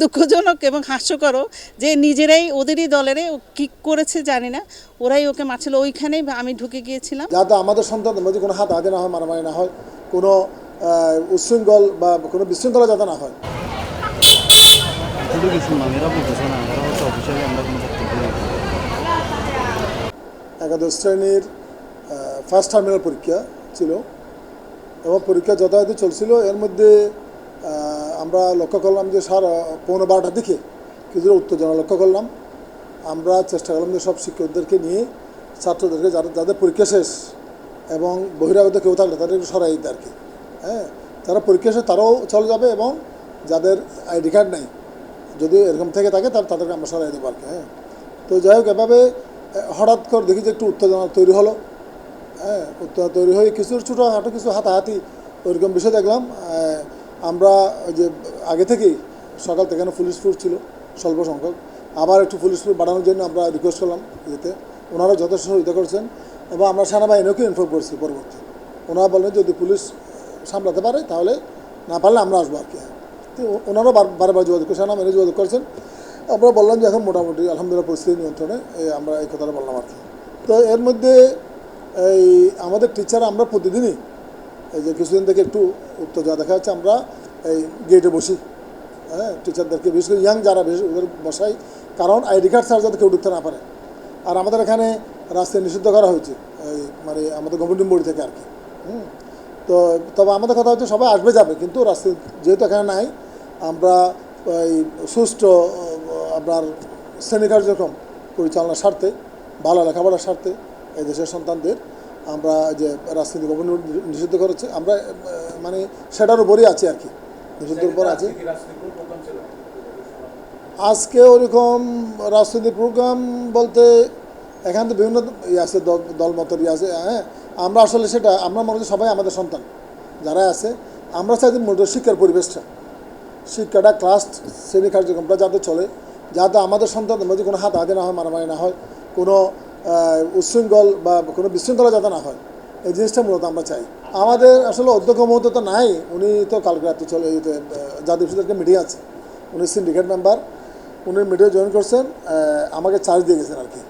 দুঃখজনক এবং হাস্যকরও যে নিজেরাই ওদেরই দলেরে কি করেছে জানি না, ওরাই ওকে মারছিল। ওইখানেই আমি ঢুকে গিয়েছিলাম। যাতে আমাদের সন্তানদের মধ্যে কোনো হাতাহাতি না হয়, মারামারি না হয়, কোনো উচ্ছৃঙ্খল বা কোনো বিশৃঙ্খলা যাতে না হয়। একাদশ শ্রেণীর ফার্স্ট টার্মিনাল পরীক্ষা ছিল এবং পরীক্ষা যথাযথ চলছিল। এর মধ্যে আমরা লক্ষ্য করলাম যে 12:15টার দিকে কিছুটা উত্তেজনা লক্ষ্য করলাম। আমরা চেষ্টা করলাম যে সব শিক্ষকদেরকে নিয়ে ছাত্রদেরকে যাদের পরীক্ষা শেষ এবং বহিরাগত কেউ থাকলে তাদের একটু সরাই দিতে আর কি। হ্যাঁ, যারা পরীক্ষা শেষ তারাও চলে যাবে এবং যাদের আইডি কার্ড নেই যদি এরকম থেকে থাকে তাহলে তাদেরকে আমরা সরাই দেবো আর কি। হ্যাঁ, তো যাই হোক, এভাবে হঠাৎ করে দেখি যে একটু উত্তেজনা তৈরি হলো। হ্যাঁ, উত্তেজনা তৈরি হয়ে কিছু ছোটোখাটো কিছু হাতাহাতি ওইরকম বিষয় দেখলাম। আমরা ওই যে আগে থেকেই সকাল থেকে এখানে পুলিশ ফোর্স ছিল স্বল্প সংখ্যক, আবার একটু পুলিশ ফোর্স বাড়ানোর জন্য আমরা রিকোয়েস্ট করলাম যেতে। ওনারা যথেষ্ট সহযোগিতা করছেন এবং আমরা সেনাবাহিনীকেও ইনফর্ম করছি পরবর্তী। ওনারা বললেন যদি পুলিশ সামলাতে পারে তাহলে, না পারলে আমরা আসবো আর কি। তো ওনারাও বারবার যোগাযোগ করে সেনাবাহিনী যোগাযোগ করছেন। আমরা বললাম যে এখন মোটামুটি আলহামদুলিল্লাহ পরিস্থিতি নিয়ন্ত্রণে, আমরা এই কথাটা বললাম আর কি। তো এর মধ্যে এই আমাদের টিচার আমরা প্রতিদিনই এই যে কিছুদিন থেকে একটু উত্তেজনা দেখা যাচ্ছে, আমরা এই গেটে বসি। হ্যাঁ, টিচারদেরকে বিশেষ করে ইয়াং যারা বেশি ওদের বসাই, কারণ আইডি কার্ড ছাড়া যাতে কেউ ঢুকতে না পারে। আর আমাদের এখানে রাস্তায় নিষিদ্ধ করা হয়েছে এই মানে আমাদের গভর্নমেন্ট বডি থেকে আর কি। তো তবে আমাদের কথা হচ্ছে সবাই আসবে যাবে, কিন্তু রাস্তায় যেহেতু এখানে নাই, আমরা এই সুষ্ঠু আপনার শ্রেণী কার্যক্রম পরিচালনার স্বার্থে, ভালো লেখাপড়ার স্বার্থে এই দেশের সন্তানদের আমরা যে রাজনীতি গভর্নমেন্ট নিষিদ্ধ করেছে, আমরা মানে সেটার উপরই আছি আর কি, নিষিদ্ধের উপর আছে। আজকে ওরকম রাজনৈতিক প্রোগ্রাম বলতে এখান থেকে বিভিন্ন আছে, দলমতের আছে। হ্যাঁ, আমরা আসলে সেটা আমরা মনে করি সবাই আমাদের সন্তান যারা আছে, আমরা চাই যে মোটর শিক্ষার শিক্ষাটা ক্লাস শ্রেণী কার্যক্রমটা যাতে চলে, যাতে আমাদের সন্তানদের মধ্যে কোনো হাতাহাতি না হয়, মারামারি না হয়, কোনো উচ্ছৃঙ্খল বা কোনো বিশৃঙ্খলা যাতে না হয়, এই জিনিসটা মূলত আমরা চাই। আমাদের আসলে অধ্যক্ষ মহোদয় তো নাই, উনি তো কালকে রাতে চলে জাতীয় বিশ্ববিদ্যালয়ের মিটিং আছে, উনি সিন্ডিকেট মেম্বার, উনি মিটিংয়ে জয়েন করছেন, আমাকে চার্জ দিয়ে গেছেন আর কি।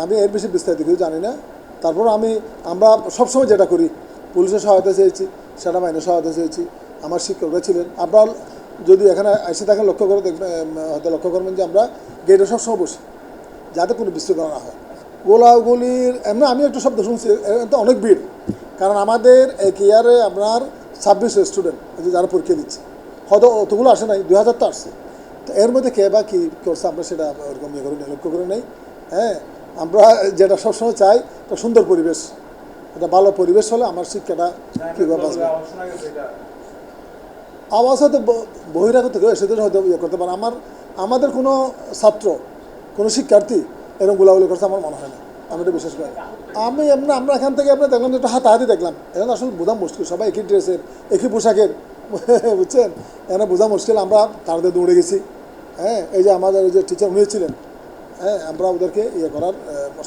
আমি এর বেশি বিস্তারিত কিছু জানি না। তারপর আমরা সবসময় যেটা করি, পুলিশের সহায়তা চেয়েছি, সেনাবাহিনীর সহায়তা চেয়েছি, আমার শিক্ষকরা ছিলেন। আপনারা যদি এখানে এসে থাকেন লক্ষ্য করে দেখবেন, হয়তো লক্ষ্য করবেন যে আমরা গেটে সবসময় বসি যাতে কোনো বিশৃঙ্খলা না হয়। গোলাগুলির এমনি আমি একটু শব্দ শুনছি, তো অনেক ভিড়, কারণ আমাদের এক ইয়ারে আপনার 26 স্টুডেন্ট যারা পরীক্ষা দিচ্ছে, হয়তো অতগুলো আসে নাই, 2000 তো আসছে। তো এর মধ্যে কে বা কী করছে আমরা সেটা ওরকম ইয়ে করে লক্ষ্য করে নেই। হ্যাঁ, আমরা যেটা সবসময় চাই একটা সুন্দর পরিবেশ, একটা ভালো পরিবেশ হলে আমার শিক্ষাটা কীভাবে বাঁচবে। আওয়াজ হয়তো বহিরাগত থেকে এসে হয়তো ইয়ে করতে পারে, আমাদের কোনো ছাত্র কোনো শিক্ষার্থী এরকম গোলাগুলি করছে আমার মনে হয় না, আমি এটা বিশ্বাস করি। আমরা এখান থেকে আপনার দেখলাম যে একটু হাতাহাতি দেখলাম, এখন আসলে বোঝা মুশকিল, সবাই একই ড্রেসের একই পোশাকের, বুঝছেন, এখানে বোঝা মুশকিল। আমরা তাড়াতাড়ি দৌড়ে গেছি। হ্যাঁ, এই যে আমাদের যে টিচার উনি ছিলেন, হ্যাঁ, আমরা ওদেরকে ইয়ে করার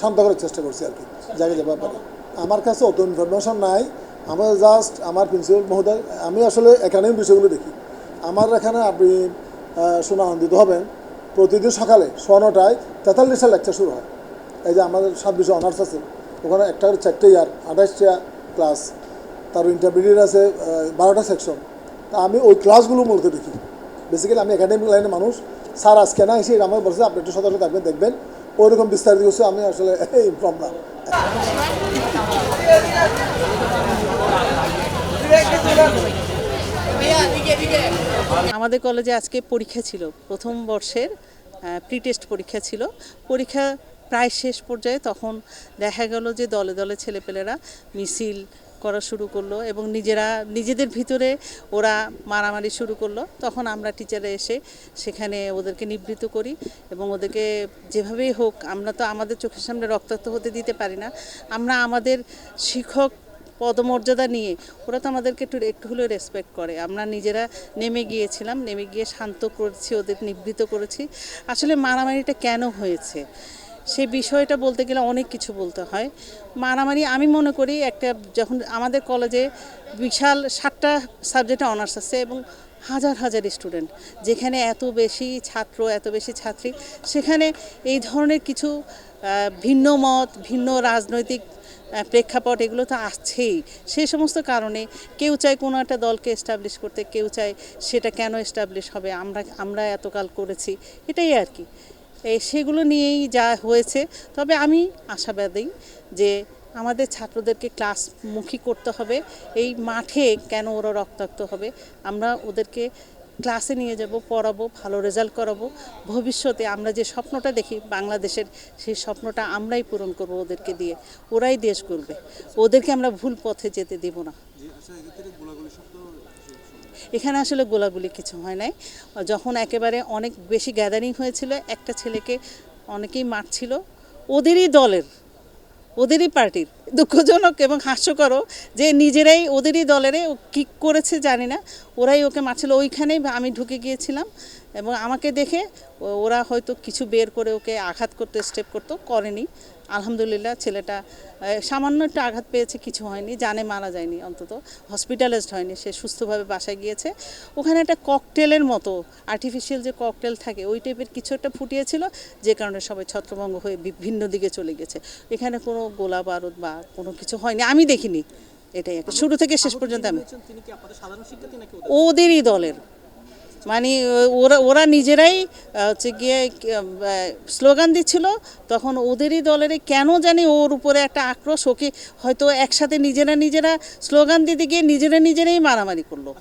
শান্ত করার চেষ্টা করছি আর কি, জায়গায় যাবার পারে। আমার কাছে অত ইনফরমেশন নাই, আমার জাস্ট আমার প্রিন্সিপাল মহোদয়, আমি আসলে একাডেমিক বিষয়গুলো দেখি। আমার এখানে আপনি শুনে আনন্দিত হবেন, প্রতিদিন সকালে 9:09টায় 43টা লেকচার শুরু হয়। এই যে আমাদের 7 বিষয় অনার্স আছে, ওখানে একটা 4টে ইয়ার 28টা ক্লাস, তার ইন্টারমিডিয়েট আছে 12টা সেকশন। তা আমি ওই ক্লাসগুলো মূলত দেখি। বেসিক্যালি আমি একাডেমিক লাইনের মানুষ। স্যার আজকে না এসে আমাকে বলছে আপনি একটু সতর্ক থাকবেন, দেখবেন ওইরকম বিস্তারিত কিছু আমি আসলে ইনফর্ম না। আমাদের কলেজে আজকে পরীক্ষা ছিল, প্রথম বর্ষের প্রি টেস্ট পরীক্ষা ছিল। পরীক্ষা প্রায় শেষ পর্যায়ে তখন দেখা গেল যে দলে দলে ছেলেপেলেরা মিছিল করা শুরু করলো এবং নিজেদের ভিতরে ওরা মারামারি শুরু করলো। তখন আমরা টিচাররা এসে সেখানে ওদেরকে নিবৃত্ত করি এবং ওদেরকে যেভাবেই হোক, আমরা তো আমাদের চোখের সামনে রক্তাক্ত হতে দিতে পারি না। আমরা আমাদের শিক্ষক পদমর্যাদা নিয়ে, ওরা তো আমাদেরকে একটু হলেও রেসপেক্ট করে, আমরা নিজেরা নেমে গিয়েছিলাম, নেমে গিয়ে শান্ত করেছি, ওদের নিবৃত্ত করেছি। আসলে মারামারিটা কেন হয়েছে সে বিষয়টা বলতে গেলে অনেক কিছু বলতে হয়। মারামারি আমি মনে করি যখন আমাদের কলেজে বিশাল 7টা সাবজেক্টে অনার্স আছে এবং হাজার হাজার স্টুডেন্ট, যেখানে এত বেশি ছাত্র এত বেশি ছাত্রী, সেখানে এই ধরনের কিছু ভিন্ন মত, ভিন্ন রাজনৈতিক প্রেক্ষাপট এগুলো তো আসছেই। সেই সমস্ত কারণে কেউ চায় কোনো একটা দলকে এস্টাবলিশ করতে, কেউ চায় সেটা কেন এস্টাবলিশ হবে, আমরা এতকাল করেছি, এটাই আর কি। সেগুলো নিয়েই যা হয়েছে। তবে আমি আশাবাদী যে আমাদের ছাত্রদেরকে ক্লাসমুখী করতে হবে। এই মাঠে কেন ওরা রক্তাক্ত হবে, আমরা ওদেরকে ক্লাসে নিয়ে যাব, পড়াবো, ভালো রেজাল্ট করাবো। ভবিষ্যতে আমরা যে স্বপ্নটা দেখি বাংলাদেশের, সেই স্বপ্নটা আমরাই পূরণ করব ওদেরকে দিয়ে। ওরাই দেশ গড়বে, ওদেরকে আমরা ভুল পথে যেতে দেব না। এখানে আসলে গোলাগুলি কিছু হয় নাই। যখন একেবারে অনেক বেশি গ্যাদারিং হয়েছিল, একটা ছেলেকে অনেকেই মারছিল, ওদেরই পার্টির। দুঃখজনক এবং হাস্যকরও যে নিজেরাই ওদেরই দলেরে কী করেছে জানি না, ওরাই ওকে মারছিল। ওইখানেই আমি ঢুকে গিয়েছিলাম এবং আমাকে দেখে ওরা হয়তো কিছু বের করে ওকে আঘাত করতে স্টেপ করতো, করেনি। আলহামদুলিল্লাহ ছেলেটা সামান্য একটু আঘাত পেয়েছে, কিছু হয়নি, জানে মারা যায়নি, অন্তত হসপিটালাইজড হয়নি, সে সুস্থভাবে বাসায় গিয়েছে। ওখানে একটা ককটেলের মতো আর্টিফিশিয়াল যে ককটেল থাকে, ওই টাইপের কিছু একটা ফুটিয়েছিল, যে কারণে সবাই ছত্রভঙ্গ হয়ে বিভিন্ন দিকে চলে গেছে। এখানে কোনো গোলা বারুদ বা কোনো কিছু হয়নি, আমি দেখিনি। এটাই একটা, শুরু থেকে শেষ পর্যন্ত আমি ওদেরই দলের, মানে ওরা নিজেরাই হচ্ছে গিয়ে স্লোগান দিচ্ছিল, তখন ওদেরই দলের কেন জানি ওর উপরে একটা আক্রোশ, ওকে হয়তো একসাথে নিজেরা স্লোগান দিতে গিয়ে নিজেরাই মারামারি করলো।